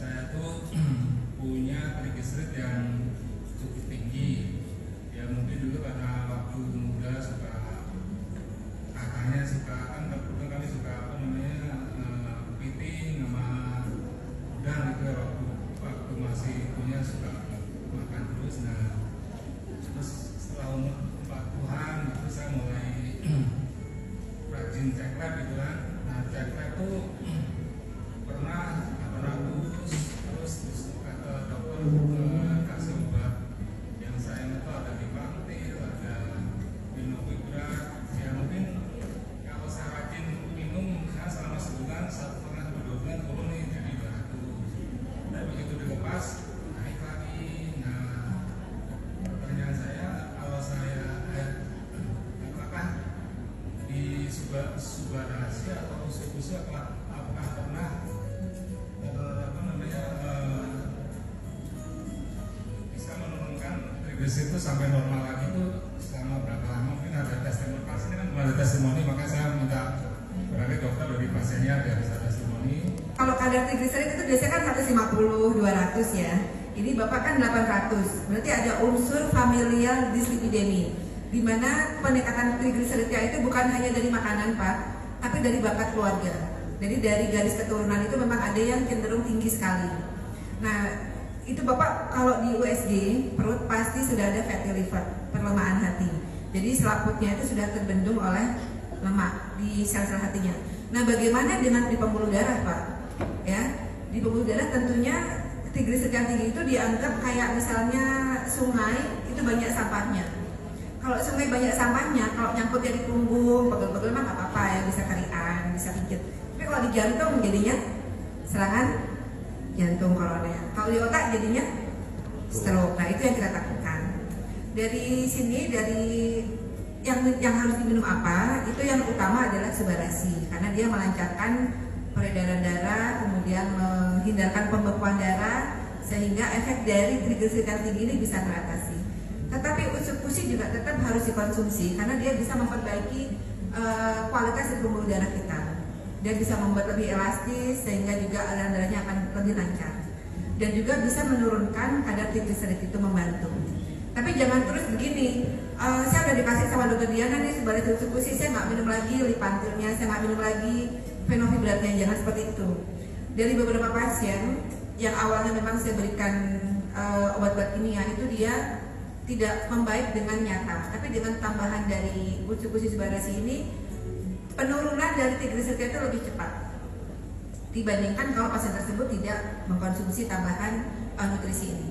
saya tuh punya triglycerid yang cukup tinggi. Ya mungkin dulu karena waktu muda suka kakaknya suka kan kami suka apa namanya kepiting sama udang gitu ya, waktu masih punya suka makan terus. Nah terus setelah umur 40-an gitu saya mulai rajin cek lab gitu kan. Nah cek lab tuh pernah terus kata dokter kasih obat yang saya itu ada Dipantil, ada Vinogradar. Ya mungkin kalau saya rajin minum, saya selama sebulan 1,5-2 bulan turun nih jadi 200. Dan begitu dilepas naik lagi. Nah pertanyaan saya, kalau saya apakah di Subarashi atau usus apakah pernah bisa menurunkan triglycerid itu sampai normal lagi itu selama berapa lama? Mungkin ada testimoni, pasti kan ada testimoni, maka saya minta berarti dokter dari pasiennya biar bisa testimoni. Kalau kadar triglycerid itu biasanya kan 150-200 ya. Ini Bapak kan 800. Berarti ada unsur familial dyslipidemia, di mana peningkatan trigliseridnya itu bukan hanya dari makanan Pak, tapi dari bakat keluarga. Jadi dari garis keturunan itu memang ada yang cenderung tinggi sekali. Nah, itu Bapak kalau di USG perut pasti sudah ada fatty liver, perlemahan hati. Jadi selaputnya itu sudah terbendung oleh lemak di sel-sel hatinya. Nah, bagaimana dengan di pembuluh darah Pak? Ya, di pembuluh darah tentunya trigliserid yang tinggi itu dianggap kayak misalnya sungai itu banyak sampahnya. Kalau sungai banyak sampahnya, kalau nyangkutnya di punggung, pegel-pegel mah nggak apa-apa ya, bisa karian, bisa pijat. Tapi kalau di jantung jadinya serangan jantung koroner. Kalau di otak jadinya stroke. Nah itu yang kita takutkan. Dari sini, dari yang harus diminum apa, itu yang utama adalah Subarashi, karena dia melancarkan peredaran darah, kemudian menghindarkan pembekuan darah, sehingga efek dari trigliserid yang tinggi ini bisa teratasi. Tetapi usus pusi juga tetap harus dikonsumsi karena dia bisa memperbaiki kualitas pembuluh darah kita. Dia bisa membuat lebih elastis sehingga juga aliran darahnya akan lebih lancar. Dan juga bisa menurunkan kadar trigliserid itu, membantu. Tapi jangan terus begini. Saya udah dikasih sama dokter Diana nih sebagai usus pusi, saya nggak minum lagi Lipantilnya, saya nggak minum lagi Fenovibratnya, jangan seperti itu. Dari beberapa pasien yang awalnya memang saya berikan obat-obat kimia itu dia tidak membaik dengan nyata, tapi dengan tambahan dari usus pusi Subarashi ini penurunan dari trigliseridnya itu lebih cepat dibandingkan kalau pasien tersebut tidak mengkonsumsi tambahan nutrisi ini.